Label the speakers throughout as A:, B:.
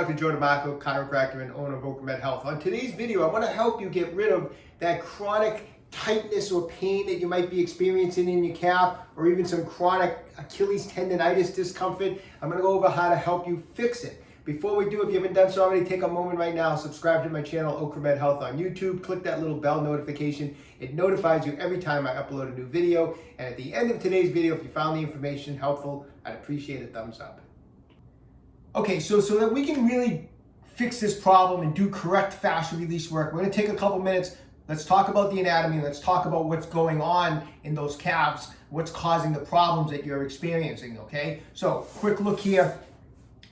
A: Dr. Joe DeMarco, chiropractor and owner of OcraMed Health. On today's video, I want to help you get rid of that chronic tightness or pain that you might be experiencing in your calf, or even some chronic Achilles tendonitis discomfort. I'm going to go over how to help you fix it. Before we do, if you haven't done so already, take a moment right now, subscribe to my channel, OcraMed Health on YouTube, click that little bell notification. It notifies you every time I upload a new video. And at the end of today's video, if you found the information helpful, I'd appreciate a thumbs up. Okay, so that we can really fix this problem and do correct fascial release work, we're going to take a couple minutes. Let's talk about the anatomy. Let's talk about what's going on in those calves, what's causing the problems that you're experiencing, okay? So, quick look here.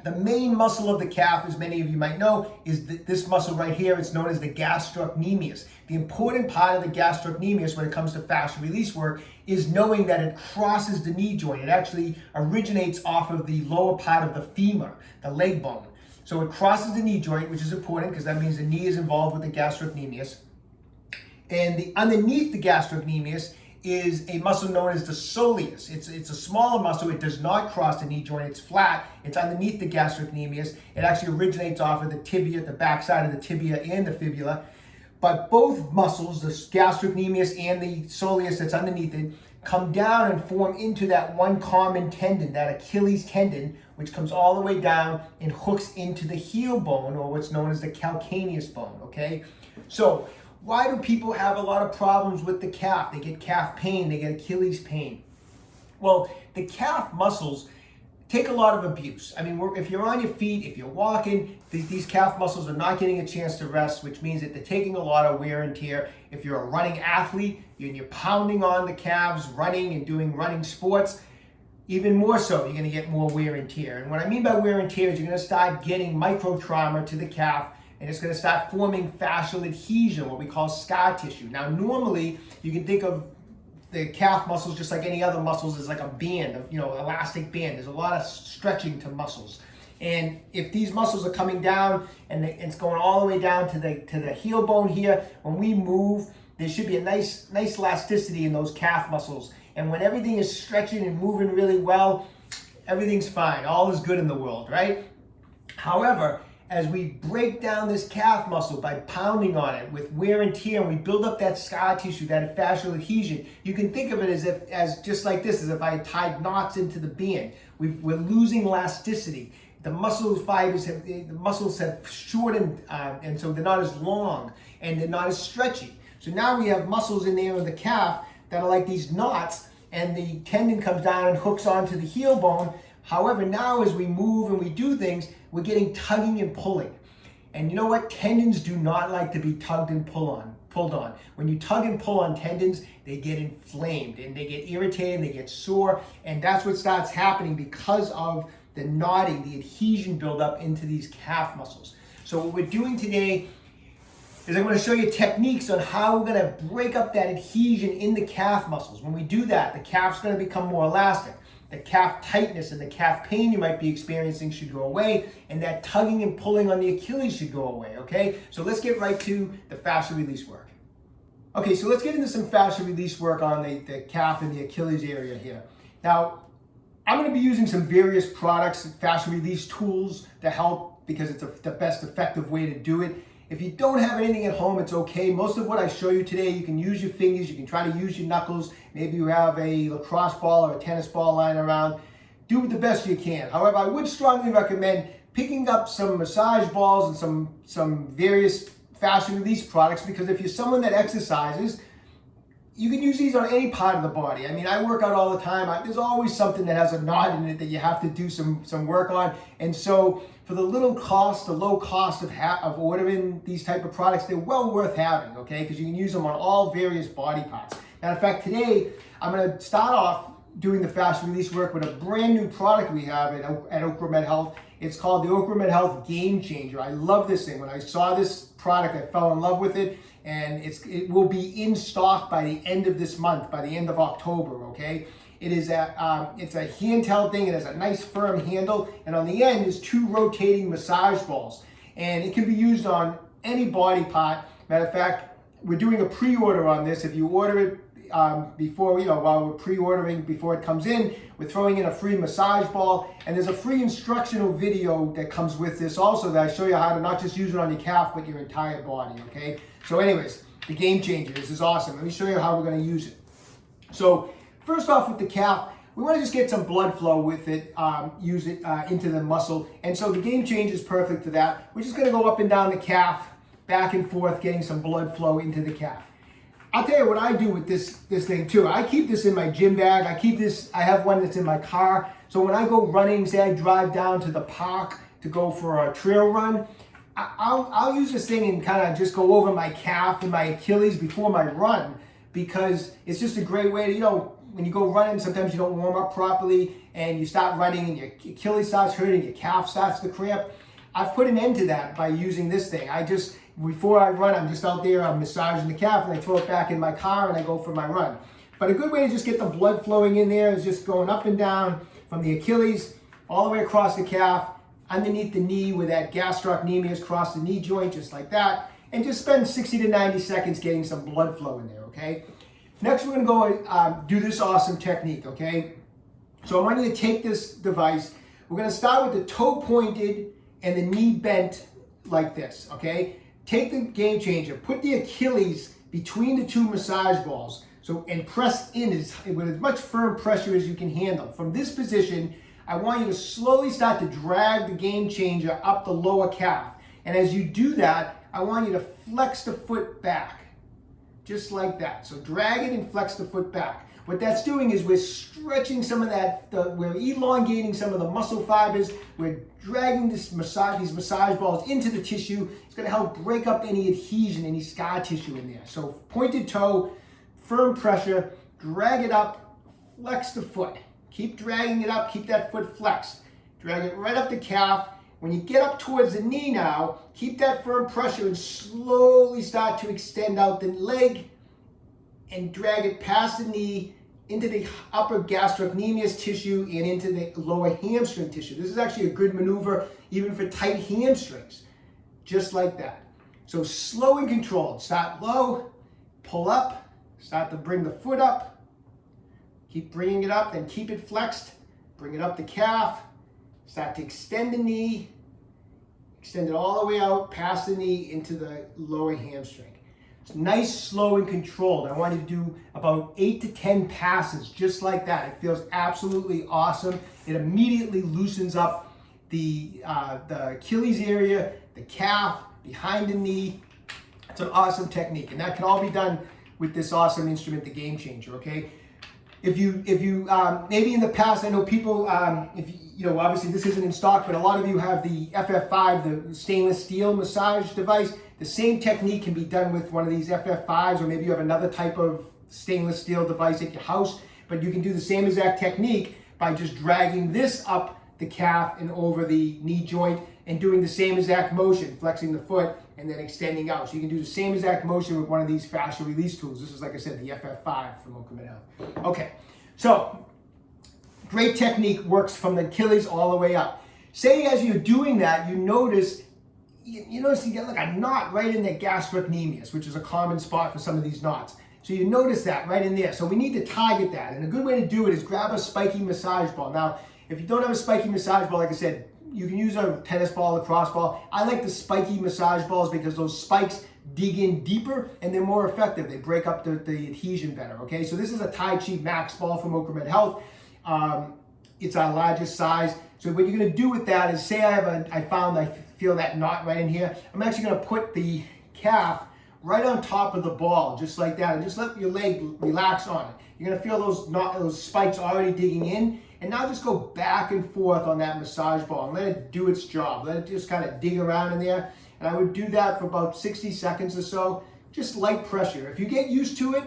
A: The main muscle of the calf, as many of you might know, is this muscle right here. It's known as the gastrocnemius. The important part of the gastrocnemius when it comes to fascial release work is knowing that it crosses the knee joint. It actually originates off of the lower part of the femur, the leg bone. So it crosses the knee joint, which is important because that means the knee is involved with the gastrocnemius. And underneath the gastrocnemius is a muscle known as the soleus. It's a smaller muscle. It does not cross the knee joint. It's flat. It's underneath the gastrocnemius. It actually originates off of the tibia, the backside of the tibia and the fibula. But both muscles, the gastrocnemius and the soleus that's underneath it, come down and form into that one common tendon, that Achilles tendon, which comes all the way down and hooks into the heel bone, or what's known as the calcaneus bone, okay? So, why do people have a lot of problems with the calf? They get calf pain, they get Achilles pain. Well, the calf muscles take a lot of abuse. I mean, if you're on your feet, if you're walking, these calf muscles are not getting a chance to rest, which means that they're taking a lot of wear and tear. If you're a running athlete and you're pounding on the calves, running and doing running sports, even more so, you're gonna get more wear and tear. And what I mean by wear and tear is you're gonna start getting micro trauma to the calf, and it's going to start forming fascial adhesion, what we call scar tissue. Now, normally, you can think of the calf muscles just like any other muscles as like a band, elastic band. There's a lot of stretching to muscles. And if these muscles are coming down and it's going all the way down to the heel bone here, when we move, there should be a nice elasticity in those calf muscles. And when everything is stretching and moving really well, everything's fine. All is good in the world, right? However, as we break down this calf muscle by pounding on it with wear and tear, and we build up that scar tissue, that fascial adhesion, you can think of it as just like this, as if I had tied knots into the band. We're losing elasticity. The muscles have shortened, and so they're not as long, and they're not as stretchy. So now we have muscles in there of the calf that are like these knots, and the tendon comes down and hooks onto the heel bone. However, now as we move and we do things, we're getting tugging and pulling. And you know what? Tendons do not like to be tugged and pulled on. When you tug and pull on tendons, they get inflamed and they get irritated, they get sore, and that's what starts happening because of the knotting, the adhesion buildup into these calf muscles. So what we're doing today is I'm going to show you techniques on how we're going to break up that adhesion in the calf muscles. When we do that, the calf's going to become more elastic. The calf tightness and the calf pain you might be experiencing should go away, and that tugging and pulling on the Achilles should go away, okay? So let's get right to the fascial release work. Okay, so let's get into some fascial release work on the calf and the Achilles area here. Now, I'm going to be using some various products, fascial release tools to help because it's the best effective way to do it. If you don't have anything at home, it's okay. Most of what I show you today, you can use your fingers, you can try to use your knuckles. Maybe you have a lacrosse ball or a tennis ball lying around. Do it the best you can. However, I would strongly recommend picking up some massage balls and some various fascial release products, because if you're someone that exercises, you can use these on any part of the body. I mean, I work out all the time. There's always something that has a knot in it that you have to do some work on. And so for the low cost of ordering these type of products, they're well worth having, okay? Because you can use them on all various body parts. Now, in fact, today, I'm gonna start off doing the fascial release work with a brand new product we have at OcraMed Health. It's called the OcraMed Health Game Changer. I love this thing. When I saw this product, I fell in love with it, and it will be in stock by the end of this month, by the end of October, okay? It's a handheld thing. It has a nice firm handle, and on the end is 2 rotating massage balls, and it can be used on any body part. Matter of fact, we're doing a pre-order on this. If you order it before, while we're pre-ordering, before it comes in, we're throwing in a free massage ball, and there's a free instructional video that comes with this also that I show you how to not just use it on your calf, but your entire body, okay? So anyways, the game changer, this is awesome. Let me show you how we're gonna use it. So first off with the calf, we want to just get some blood flow with it, use it into the muscle. And so the game changer is perfect for that. We're just going to go up and down the calf, back and forth, getting some blood flow into the calf. I'll tell you what I do with this thing too. I keep this in my gym bag. I have one that's in my car. So when I go running, say I drive down to the park to go for a trail run, I'll use this thing and kind of just go over my calf and my Achilles before my run, because it's just a great way to, when you go running, sometimes you don't warm up properly and you start running and your Achilles starts hurting, your calf starts to cramp. I've put an end to that by using this thing. Before I run, I'm just out there, I'm massaging the calf, and I throw it back in my car and I go for my run. But a good way to just get the blood flowing in there is just going up and down from the Achilles all the way across the calf, underneath the knee where that gastrocnemius cross the knee joint, just like that, and just spend 60 to 90 seconds getting some blood flow in there, okay? Next, we're going to go do this awesome technique, okay? So I want you to take this device. We're going to start with the toe pointed and the knee bent like this, okay? Take the game changer, put the Achilles between the two massage balls, and press in with as much firm pressure as you can handle. From this position, I want you to slowly start to drag the game changer up the lower calf. And as you do that, I want you to flex the foot back. Just like that. So drag it and flex the foot back. What that's doing is we're stretching some of that, we're elongating some of the muscle fibers, we're dragging these massage balls into the tissue. It's going to help break up any adhesion, any scar tissue in there. So pointed toe, firm pressure, drag it up, flex the foot. Keep dragging it up, keep that foot flexed. Drag it right up the calf. When you get up towards the knee now, keep that firm pressure and slowly start to extend out the leg and drag it past the knee into the upper gastrocnemius tissue and into the lower hamstring tissue. This is actually a good maneuver even for tight hamstrings, just like that. So slow and controlled. Start low, pull up, start to bring the foot up, keep bringing it up, then keep it flexed, bring it up the calf, start to extend the knee, extend it all the way out past the knee into the lower hamstring. It's nice, slow, and controlled. I want you to do about 8 to 10 passes just like that. It feels absolutely awesome. It immediately loosens up the Achilles area, the calf, behind the knee. It's an awesome technique, and that can all be done with this awesome instrument, the Game Changer, okay? If you maybe in the past, I know people, obviously this isn't in stock, but a lot of you have the FF5, the stainless steel massage device. The same technique can be done with one of these FF5s, or maybe you have another type of stainless steel device at your house, but you can do the same exact technique by just dragging this up the calf and over the knee joint and doing the same exact motion, flexing the foot and then extending out. So you can do the same exact motion with one of these fascial release tools. This is, like I said, the FF5 from OcraMed Health. Okay, so great technique, works from the Achilles all the way up. Say as you're doing that, you notice you get like a knot right in the gastrocnemius, which is a common spot for some of these knots. So you notice that right in there. So we need to target that. And a good way to do it is grab a spiky massage ball. Now, if you don't have a spiky massage ball, like I said, you can use a tennis ball, a cross ball. I like the spiky massage balls because those spikes dig in deeper and they're more effective. They break up the adhesion better, okay? So this is a Tai Chi Max ball from OcraMed Health. It's our largest size. So what you're gonna do with that is, say I feel that knot right in here. I'm actually gonna put the calf right on top of the ball, just like that, and just let your leg relax on it. You're gonna feel those spikes already digging in, and now just go back and forth on that massage ball and let it do its job. Let it just kind of dig around in there. And I would do that for about 60 seconds or so, just light pressure. If you get used to it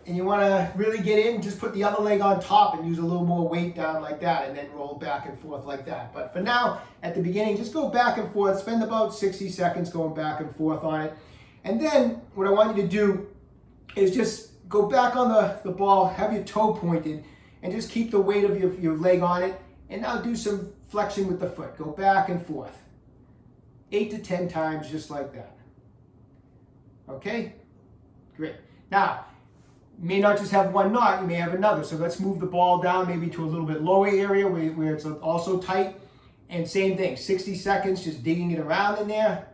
A: and you wanna really get in, just put the other leg on top and use a little more weight down like that, and then roll back and forth like that. But for now, at the beginning, just go back and forth, spend about 60 seconds going back and forth on it. And then what I want you to do is just go back on the ball, have your toe pointed, and just keep the weight of your leg on it. And now do some flexion with the foot. Go back and forth. 8 to 10 times, just like that. Okay? Great. Now, may not just have one knot, you may have another. So let's move the ball down maybe to a little bit lower area where it's also tight. And same thing, 60 seconds, just digging it around in there.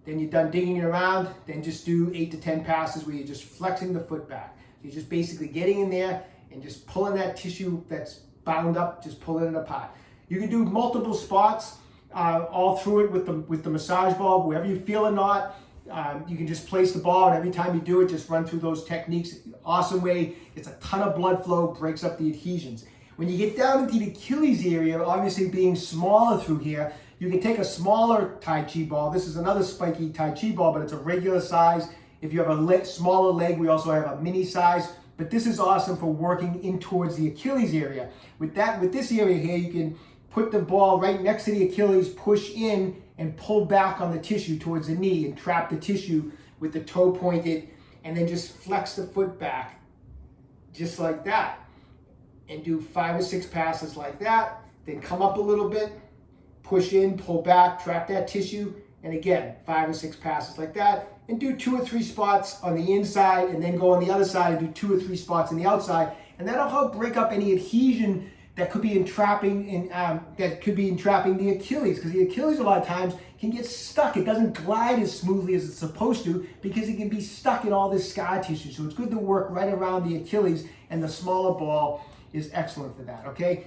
A: Then you're done digging it around, then just do 8 to 10 passes where you're just flexing the foot back. You're just basically getting in there and just pulling that tissue that's bound up, just pulling it apart. You can do multiple spots all through it with the massage ball, wherever you feel a knot. You can just place the ball, and every time you do it, just run through those techniques. Awesome way. It's a ton of blood flow, breaks up the adhesions. When you get down into the Achilles area, obviously being smaller through here, you can take a smaller Tai Chi ball. This is another spiky Tai Chi ball, but it's a regular size. If you have a smaller leg, we also have a mini size. But this is awesome for working in towards the Achilles area. With this area here, you can put the ball right next to the Achilles, push in, and pull back on the tissue towards the knee and trap the tissue with the toe pointed, and then just flex the foot back just like that. And do 5 or 6 passes like that. Then come up a little bit, push in, pull back, trap that tissue, and again, 5 or 6 passes like that. And do 2 or 3 spots on the inside, and then go on the other side and do 2 or 3 spots on the outside. And that'll help break up any adhesion that could be entrapping the Achilles, because the Achilles a lot of times can get stuck. It doesn't glide as smoothly as it's supposed to because it can be stuck in all this scar tissue. So it's good to work right around the Achilles, and the smaller ball is excellent for that, okay?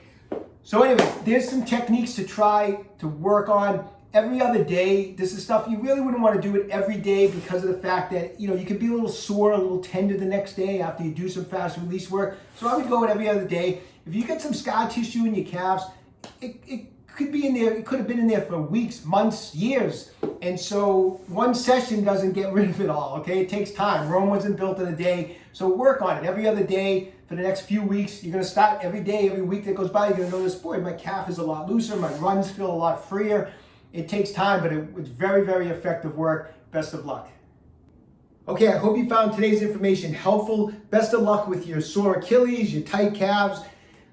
A: So anyways, there's some techniques to try to work on every other day. This is stuff you really wouldn't want to do it every day because of the fact that, you can be a little sore, a little tender the next day after you do some fast release work. So I would go it every other day. If you get some scar tissue in your calves, it could be in there, it could have been in there for weeks, months, years. And so one session doesn't get rid of it all, okay? It takes time. Rome wasn't built in a day. So work on it every other day for the next few weeks. You're gonna start every day, every week that goes by, you're gonna notice, boy, my calf is a lot looser, my runs feel a lot freer. It takes time, but it's very, very effective work. Best of luck. Okay, I hope you found today's information helpful. Best of luck with your sore Achilles, your tight calves.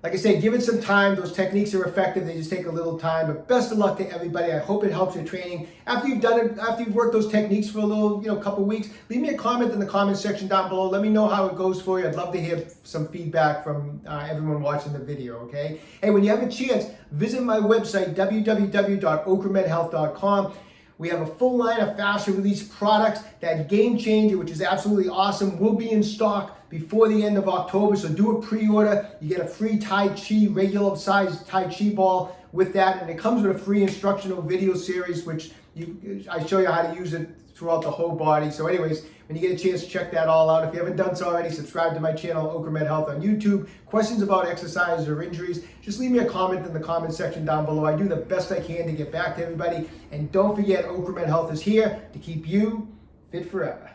A: Like I said, give it some time. Those techniques are effective. They just take a little time. But best of luck to everybody. I hope it helps your training. After you've done it, after you've worked those techniques for a little, couple weeks, leave me a comment in the comment section down below. Let me know how it goes for you. I'd love to hear some feedback from everyone watching the video, okay? Hey, when you have a chance, visit my website, www.OcraMedHealth.com. We have a full line of fascial release products. That Game Changer, which is absolutely awesome, will be in stock before the end of October. So do a pre-order. You get a free Tai Chi, regular size Tai Chi ball with that. And it comes with a free instructional video series, which I show you how to use it throughout the whole body. So anyways, when you get a chance, check that all out. If you haven't done so already, subscribe to my channel, OcraMed Health on YouTube. Questions about exercises or injuries, just leave me a comment in the comment section down below. I do the best I can to get back to everybody. And don't forget, OcraMed Health is here to keep you fit forever.